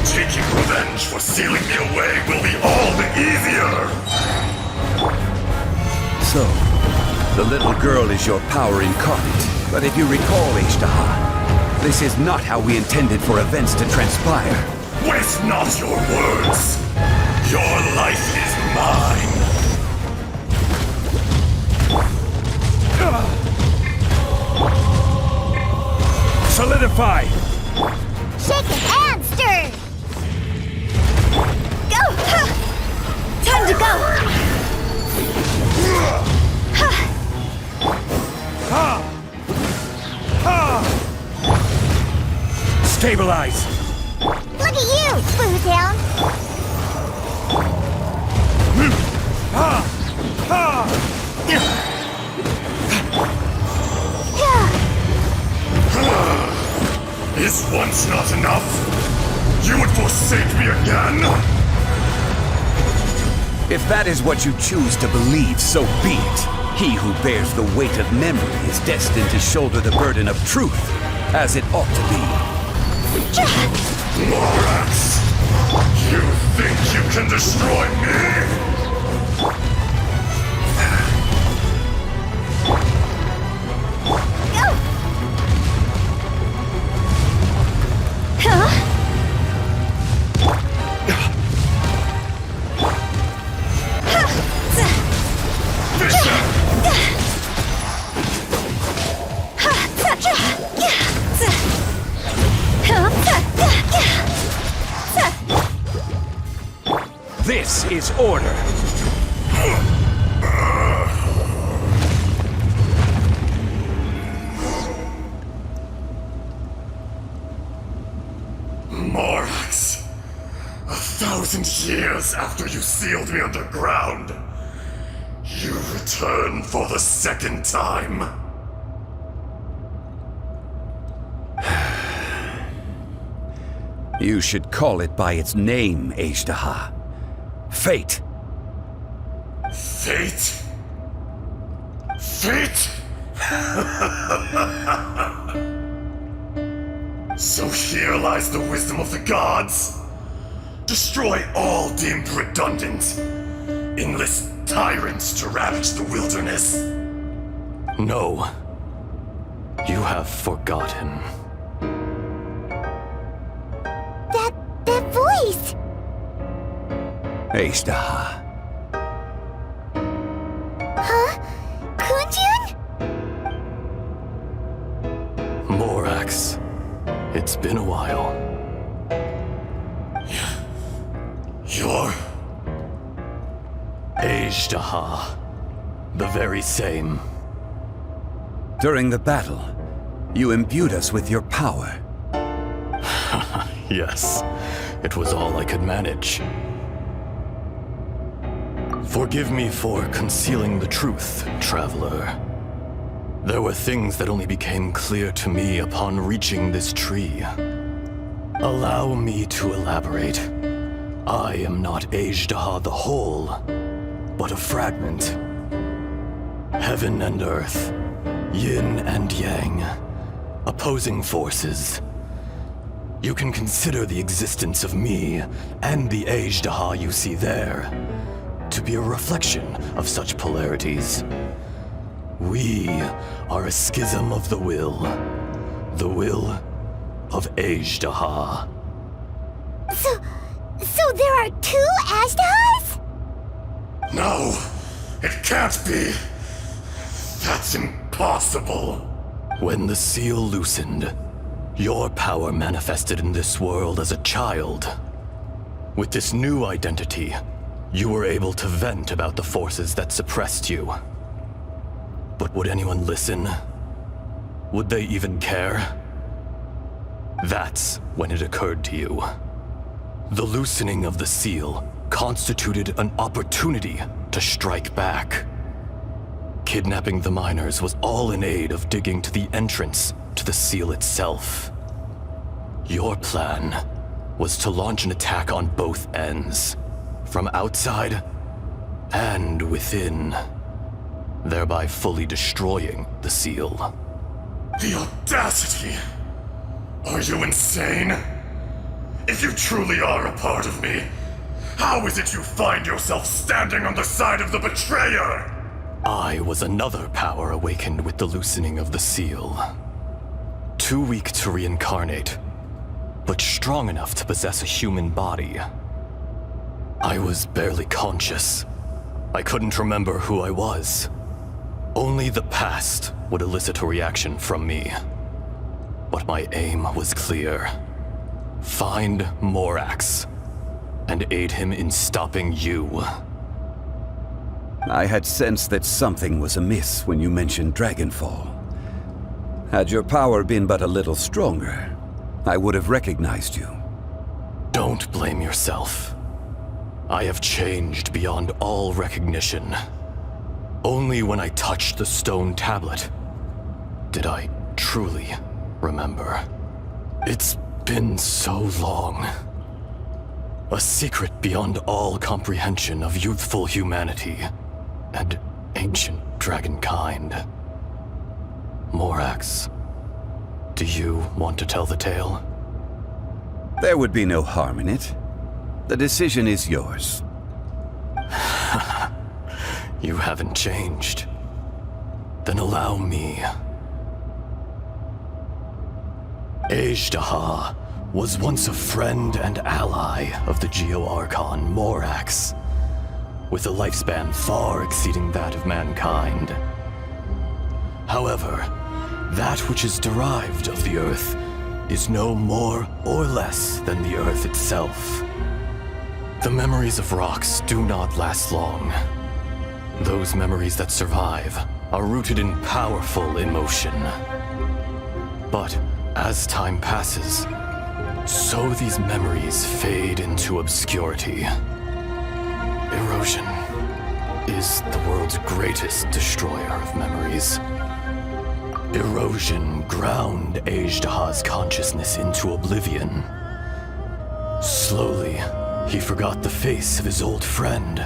Taking revenge for sealing me away will be all the easier. So, the little girl is your power incarnate. But if you recall, Ishtaha, this is not how we intended for events to transpire. Waste not your words. Your life is mine. Solidify! Shake it and stir. Go! Time to go! Stabilize! Look at you, Bootown! Is once not enough? You would forsake me again? If that is what you choose to believe, so be it. He who bears the weight of memory is destined to shoulder the burden of truth, as it ought to be. Morax! You think you can destroy me? This is order. Morax, 1,000 years after you sealed me underground, you return for the second time. You should call it by its name, Azhdaha. Fate. Fate? Fate? So here lies the wisdom of the gods. Destroy all deemed redundant. Enlist tyrants to ravage the wilderness. No. You have forgotten. That voice! Azhdaha. Huh? Kunjun? Morax. It's been a while. You're... Azhdaha. The very same. During the battle, you imbued us with your power. Yes, it was all I could manage. Forgive me for concealing the truth, traveler. There were things that only became clear to me upon reaching this tree. Allow me to elaborate. I am not Azhdaha the whole, but a fragment. Heaven and earth, yin and yang, opposing forces. You can consider the existence of me and the Azhdaha you see there to be a reflection of such polarities. We are a schism of the will of Azhdaha. So there are two Azhdahas? No, it can't be. That's impossible. When the seal loosened, your power manifested in this world as a child. With this new identity, you were able to vent about the forces that suppressed you. But would anyone listen? Would they even care? That's when it occurred to you. The loosening of the seal constituted an opportunity to strike back. Kidnapping the miners was all in aid of digging to the entrance to the seal itself. Your plan was to launch an attack on both ends, from outside and within, thereby fully destroying the seal. The audacity! Are you insane? If you truly are a part of me, how is it you find yourself standing on the side of the betrayer? I was another power awakened with the loosening of the seal. Too weak to reincarnate, but strong enough to possess a human body. I was barely conscious. I couldn't remember who I was. Only the past would elicit a reaction from me. But my aim was clear. Find Morax, and aid him in stopping you. I had sensed that something was amiss when you mentioned Dragonfall. Had your power been but a little stronger, I would have recognized you. Don't blame yourself. I have changed beyond all recognition. Only when I touched the stone tablet did I truly remember. It's been so long. A secret beyond all comprehension of youthful humanity and ancient dragonkind. Morax, do you want to tell the tale? There would be no harm in it. The decision is yours. You haven't changed. Then allow me. Azhdaha was once a friend and ally of the Geo-Archon Morax, with a lifespan far exceeding that of mankind. However, that which is derived of the Earth is no more or less than the Earth itself. The memories of rocks do not last long. Those memories that survive are rooted in powerful emotion. But as time passes, so these memories fade into obscurity. Erosion is the world's greatest destroyer of memories. Erosion ground Azhdaha's consciousness into oblivion. Slowly, he forgot the face of his old friend,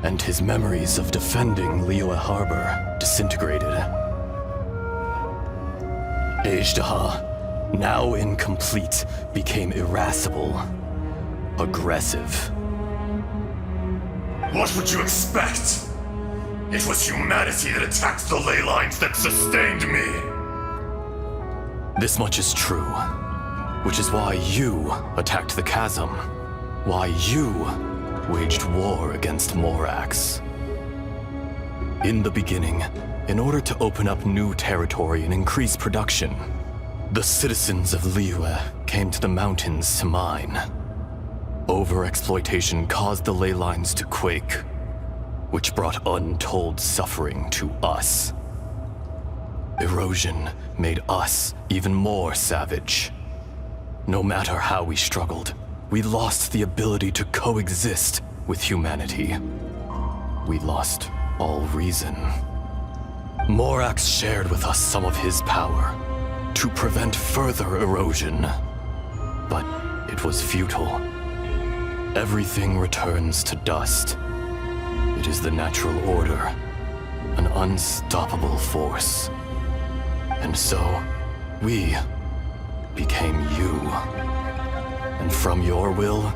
and his memories of defending Liyue Harbor disintegrated. Azhdaha, now incomplete, became irascible, aggressive. What would you expect? It was humanity that attacked the ley lines that sustained me. This much is true, which is why you attacked the chasm, why you waged war against Morax. In the beginning, in order to open up new territory and increase production, the citizens of Liyue came to the mountains to mine. Overexploitation caused the ley lines to quake, which brought untold suffering to us. Erosion made us even more savage. No matter how we struggled, we lost the ability to coexist with humanity. We lost all reason. Morax shared with us some of his power to prevent further erosion, but it was futile. Everything returns to dust. It is the natural order, an unstoppable force. And so, we became you. And from your will,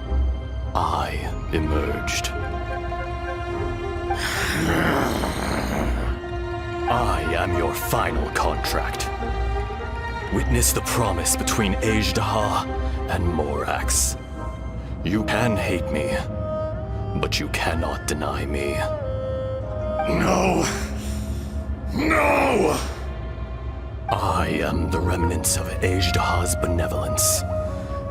I emerged. I am your final contract. Witness the promise between Azhdaha and Morax. You can hate me, but you cannot deny me. No! No! I am the remnants of Azhdaha's benevolence,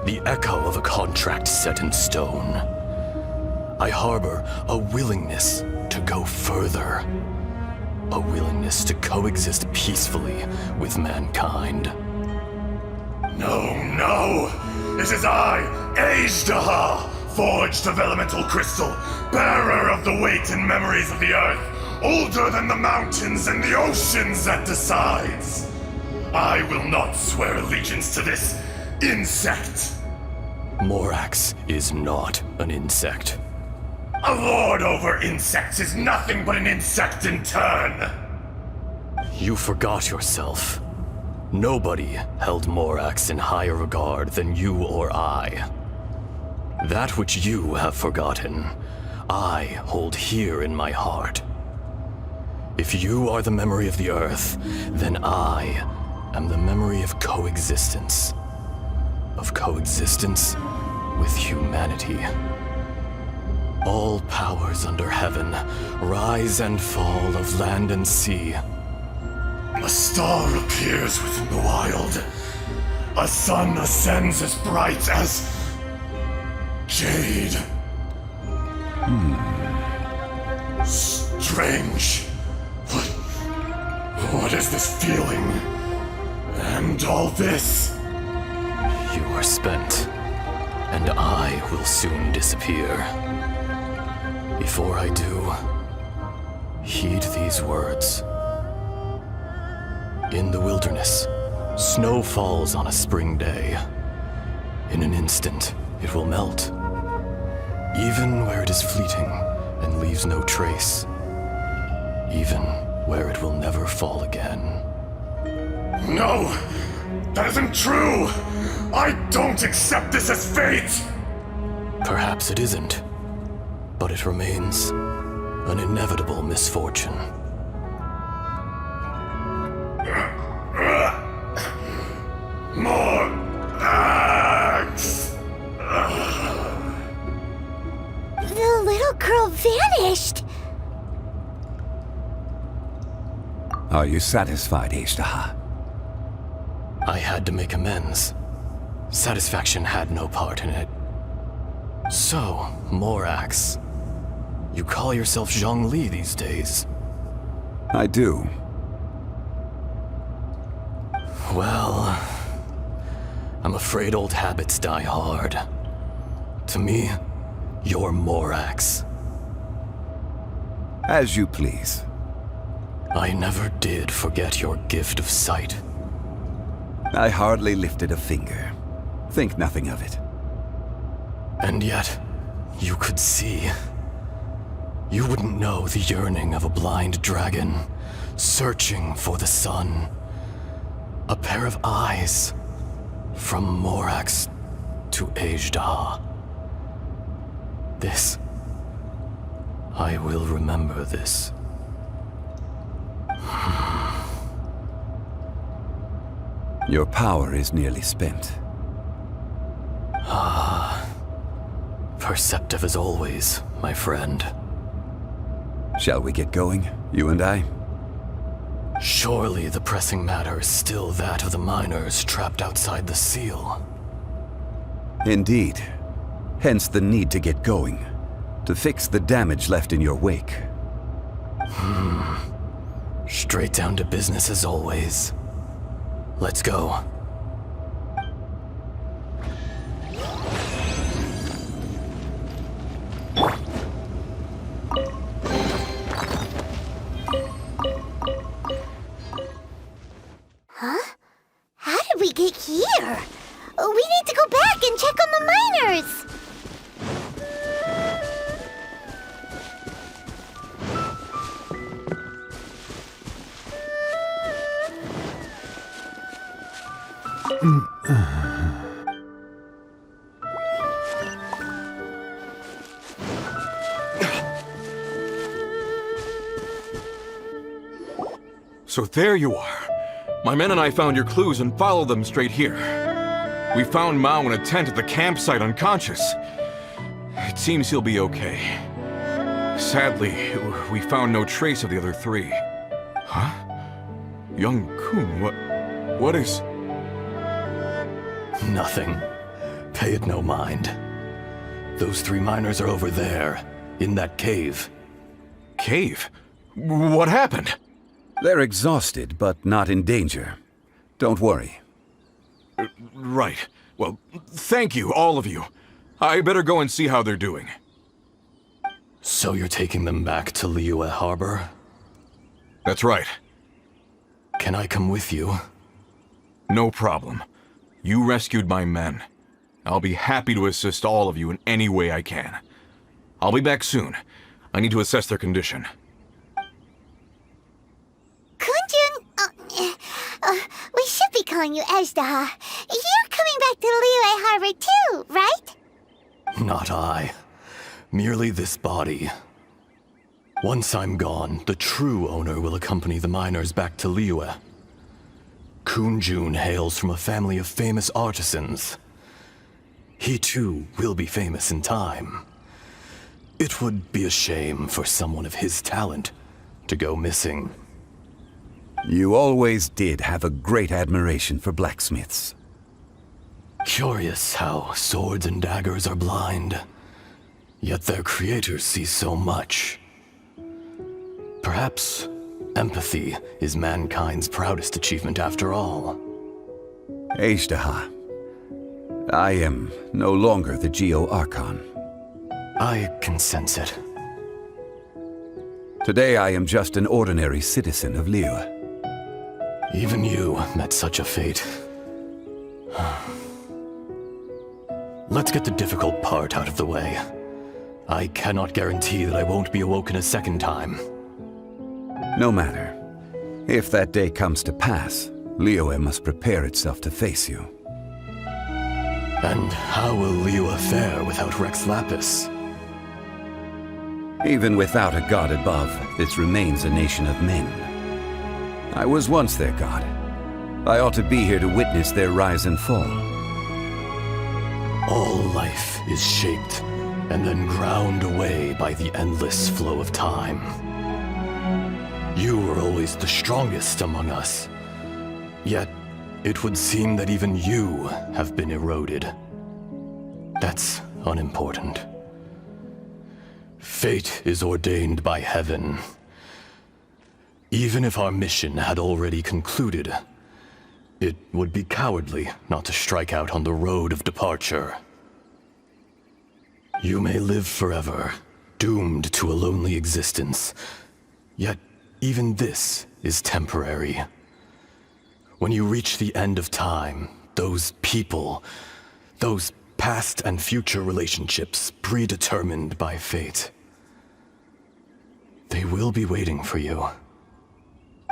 the echo of a contract set in stone. I harbor a willingness to go further, a willingness to coexist peacefully with mankind. No, no! It is I, Azhdaha, forged of elemental crystal, bearer of the weight and memories of the earth, older than the mountains and the oceans that decides. I will not swear allegiance to this insect. Morax is not an insect. A lord over insects is nothing but an insect in turn. You forgot yourself. Nobody held Morax in higher regard than you or I. That which you have forgotten, I hold here in my heart. If you are the memory of the Earth, then I am the memory of coexistence. Of coexistence with humanity. All powers under heaven, rise and fall of land and sea. A star appears within the wild. A sun ascends as bright as jade. Strange. What is this feeling? And all this? You are spent, and I will soon disappear. Before I do, heed these words. In the wilderness, snow falls on a spring day. In an instant, it will melt, even where it is fleeting and leaves no trace, even where it will never fall again. No! That isn't true! I don't accept this as fate! Perhaps it isn't, but it remains an inevitable misfortune. More axe! The little girl vanished! Are you satisfied, Ishtaha? I had to make amends. Satisfaction had no part in it. So, Morax, you call yourself ZHONGLI these days? I do. Well, I'm afraid old habits die hard. To me, you're Morax. As you please. I never did forget your gift of sight. I hardly lifted a finger. Think nothing of it. And yet, you could see. You wouldn't know the yearning of a blind dragon, searching for the sun. A pair of eyes, from Morax to Ejdah. This. I will remember this. Your power is nearly spent. Perceptive as always, my friend. Shall we get going, you and I? Surely the pressing matter is still that of the miners trapped outside the seal. Indeed. Hence the need to get going. To fix the damage left in your wake. Straight down to business as always. Let's go. Huh? How did we get here? We need to go back and check on the miners! So there you are. My men and I found your clues and followed them straight here. We found Mao in a tent at the campsite unconscious. It seems he'll be okay. Sadly, we found no trace of the other three. Huh? Young Kun, what is... Nothing. Pay it no mind. Those three miners are over there, in that cave. Cave? What happened? They're exhausted, but not in danger. Don't worry. Right. Well, thank you, all of you. I better go and see how they're doing. So you're taking them back to Liyue Harbor? That's right. Can I come with you? No problem. You rescued my men. I'll be happy to assist all of you in any way I can. I'll be back soon. I need to assess their condition. Kunjun, we should be calling you Ejdah. You're coming back to Liyue Harbor too, right? Not I. Merely this body. Once I'm gone, the true owner will accompany the miners back to Liyue. Kunjun hails from a family of famous artisans. He too will be famous in time. It would be a shame for someone of his talent to go missing. You always did have a great admiration for blacksmiths. Curious how swords and daggers are blind, yet their creators see so much. Perhaps empathy is mankind's proudest achievement after all. Ejdah, I am no longer the Geo Archon. I can sense it. Today I am just an ordinary citizen of Liyue. Even you met such a fate. Let's get the difficult part out of the way. I cannot guarantee that I won't be awoken a second time. No matter. If that day comes to pass, Liyue must prepare itself to face you. And how will Liyue fare without Rex Lapis? Even without a god above, this remains a nation of men. I was once their god. I ought to be here to witness their rise and fall. All life is shaped and then ground away by the endless flow of time. You were always the strongest among us. Yet, it would seem that even you have been eroded. That's unimportant. Fate is ordained by heaven. Even if our mission had already concluded, it would be cowardly not to strike out on the road of departure. You may live forever, doomed to a lonely existence. Yet, even this is temporary. When you reach the end of time, those people, those past and future relationships predetermined by fate, they will be waiting for you.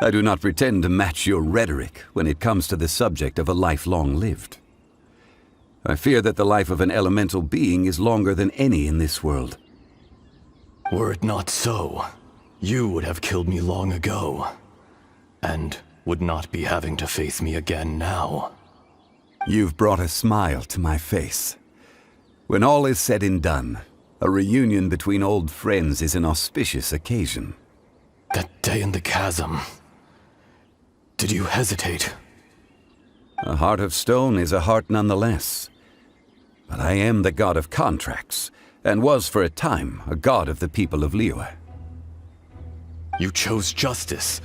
I do not pretend to match your rhetoric when it comes to the subject of a life long lived. I fear that the life of an elemental being is longer than any in this world. Were it not so, you would have killed me long ago, and would not be having to face me again now. You've brought a smile to my face. When all is said and done, a reunion between old friends is an auspicious occasion. That day in the chasm, did you hesitate? A heart of stone is a heart nonetheless. But I am the god of contracts, and was for a time a god of the people of Liyue. You chose justice,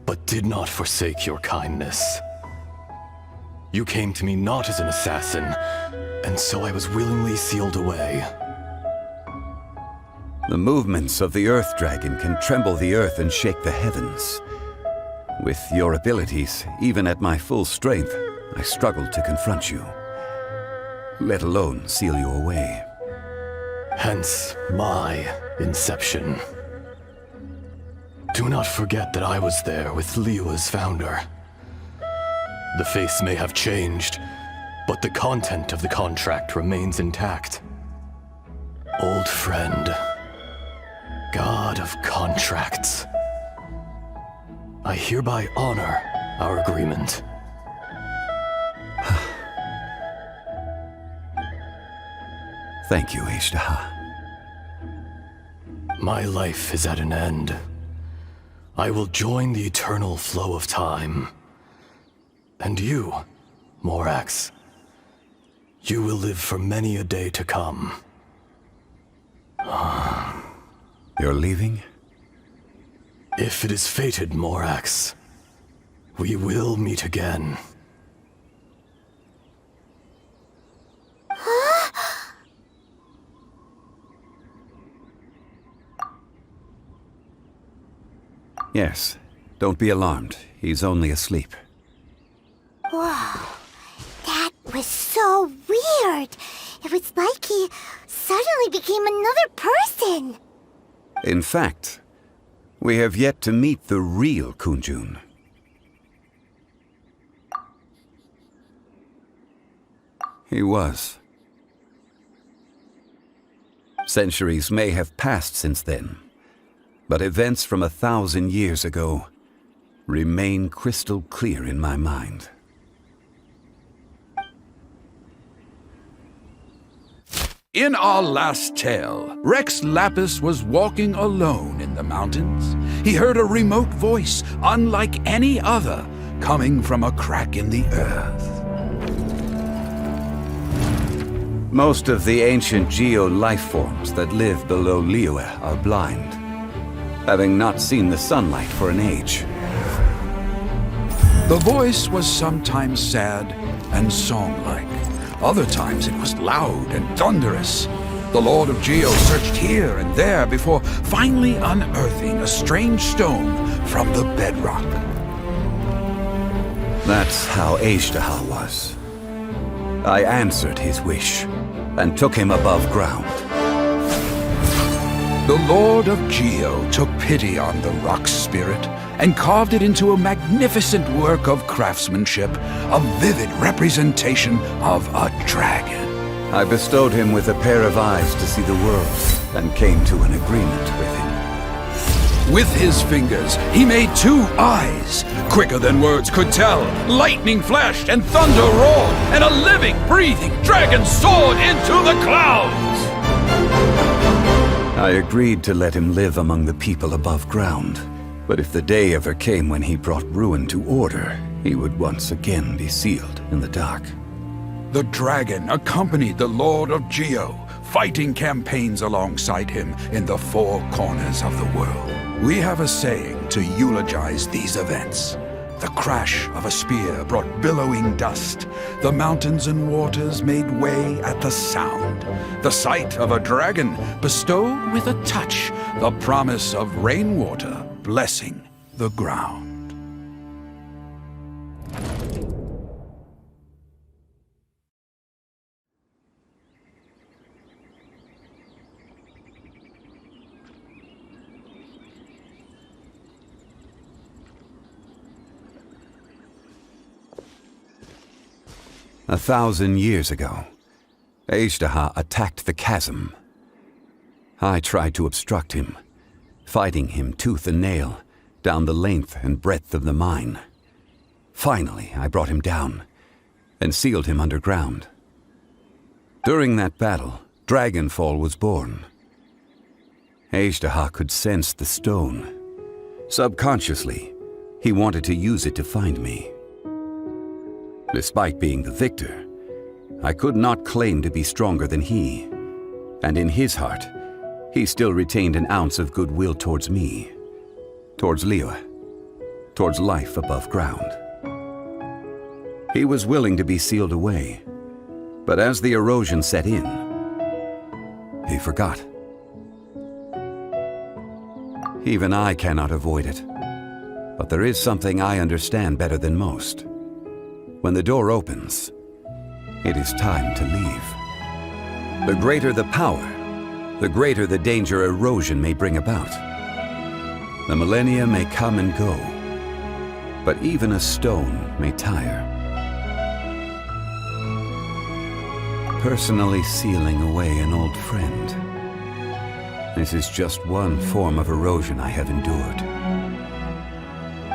but did not forsake your kindness. You came to me not as an assassin, and so I was willingly sealed away. The movements of the Earth Dragon can tremble the earth and shake the heavens. With your abilities, even at my full strength, I struggled to confront you, let alone seal you away. Hence my inception. Do not forget that I was there with Liyue's founder. The face may have changed, but the content of the contract remains intact. Old friend, god of contracts, I hereby honor our agreement. Thank you, Ishtaha. My life is at an end. I will join the eternal flow of time. And you, Morax, you will live for many a day to come. You're leaving? If it is fated, Morax, we will meet again. Yes. Don't be alarmed. He's only asleep. Whoa. That was so weird. It was like he suddenly became another person. In fact, we have yet to meet the real Kunjun. He was. Centuries may have passed since then, but events from 1,000 years ago remain crystal clear in my mind. In our last tale, Rex Lapis was walking alone in the mountains. He heard a remote voice, unlike any other, coming from a crack in the earth. Most of the ancient geo life forms that live below Liyue are blind, having not seen the sunlight for an age. The voice was sometimes sad and song-like, Other times it was loud and thunderous. The Lord of Geo searched here and there before finally unearthing a strange stone from the bedrock. That's how Azhdaha was. I answered his wish and took him above ground. The Lord of Geo took pity on the rock spirit and carved it into a magnificent work of craftsmanship, a vivid representation of a dragon. I bestowed him with a pair of eyes to see the world and came to an agreement with him. With his fingers, he made 2 eyes. Quicker than words could tell, lightning flashed and thunder roared, and a living, breathing dragon soared into the clouds. I agreed to let him live among the people above ground. But if the day ever came when he brought ruin to order, he would once again be sealed in the dark. The dragon accompanied the Lord of Geo, fighting campaigns alongside him in the 4 corners of the world. We have a saying to eulogize these events. The crash of a spear brought billowing dust. The mountains and waters made way at the sound. The sight of a dragon bestowed with a touch the promise of rainwater blessing the ground. A 1,000 years ago, Azhdaha attacked the chasm. I tried to obstruct him, fighting him tooth and nail down the length and breadth of the mine. Finally, I brought him down and sealed him underground. During that battle, Dragonfall was born. Azhdaha could sense the stone. Subconsciously, he wanted to use it to find me. Despite being the victor, I could not claim to be stronger than he, and in his heart, he still retained an ounce of goodwill towards me, towards Liyue, towards life above ground. He was willing to be sealed away, but as the erosion set in, he forgot. Even I cannot avoid it, but there is something I understand better than most. When the door opens, it is time to leave. The greater the power, the greater the danger erosion may bring about. The millennia may come and go, but even a stone may tire. Personally sealing away an old friend. This is just one form of erosion I have endured.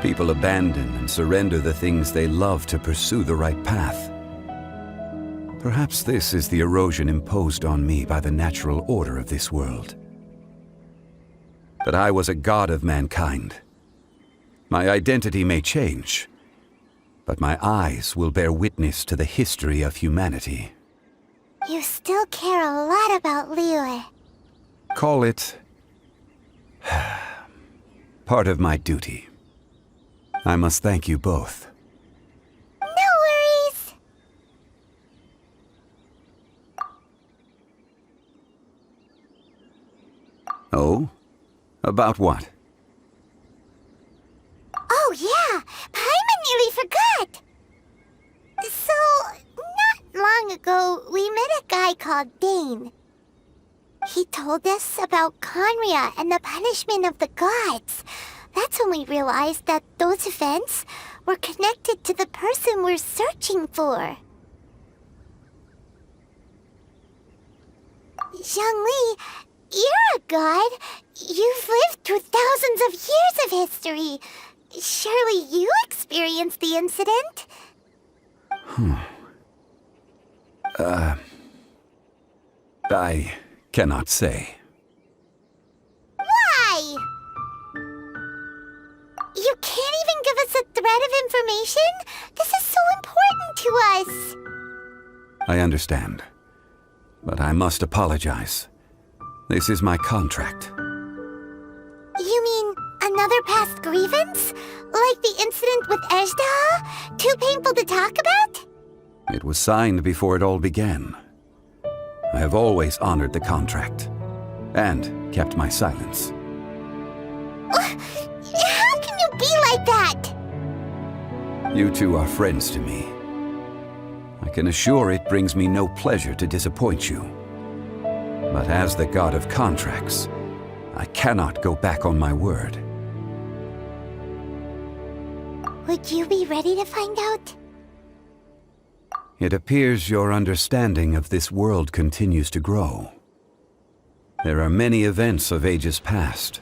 People abandon and surrender the things they love to pursue the right path. Perhaps this is the erosion imposed on me by the natural order of this world. But I was a god of mankind. My identity may change, but my eyes will bear witness to the history of humanity. You still care a lot about Liyue. Call it part of my duty. I must thank you both. No worries. Oh? About what? Oh yeah, Paimon nearly forgot. So, not long ago, we met a guy called Dane. He told us about Conria and the punishment of the gods. That's when we realized that those events were connected to the person we're searching for. ZHONGLI, you're a god. You've lived through thousands of years of history. Surely you experienced the incident? I cannot say. Why? You can't even give us a thread of information? This is so important to us. I understand. But I must apologize. This is my contract. You mean another past grievance? Like the incident with Azhdaha? Too painful to talk about? It was signed before it all began. I have always honored the contract, and kept my silence. How can you be like that? You two are friends to me. I can assure it brings me no pleasure to disappoint you. But as the god of contracts, I cannot go back on my word. Would you be ready to find out? It appears your understanding of this world continues to grow. There are many events of ages past,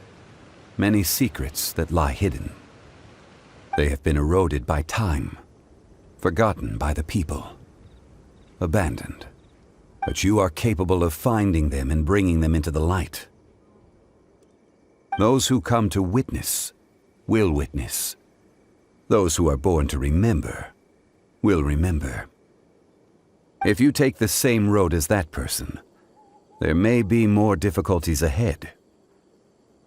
many secrets that lie hidden. They have been eroded by time, forgotten by the people, abandoned. But you are capable of finding them and bringing them into the light. Those who come to witness will witness. Those who are born to remember will remember. If you take the same road as that person, there may be more difficulties ahead.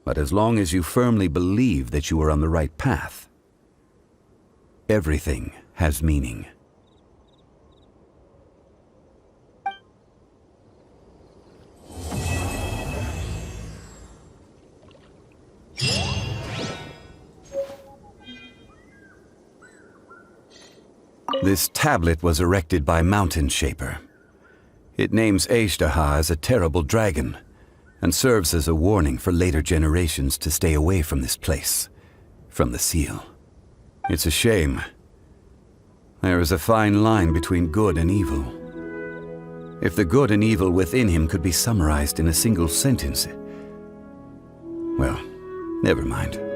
But as long as you firmly believe that you are on the right path, everything has meaning. This tablet was erected by Mountain Shaper. It names Ashtaha as a terrible dragon, and serves as a warning for later generations to stay away from this place, from the seal. It's a shame. There is a fine line between good and evil. If the good and evil within him could be summarized in a single sentence, well, never mind.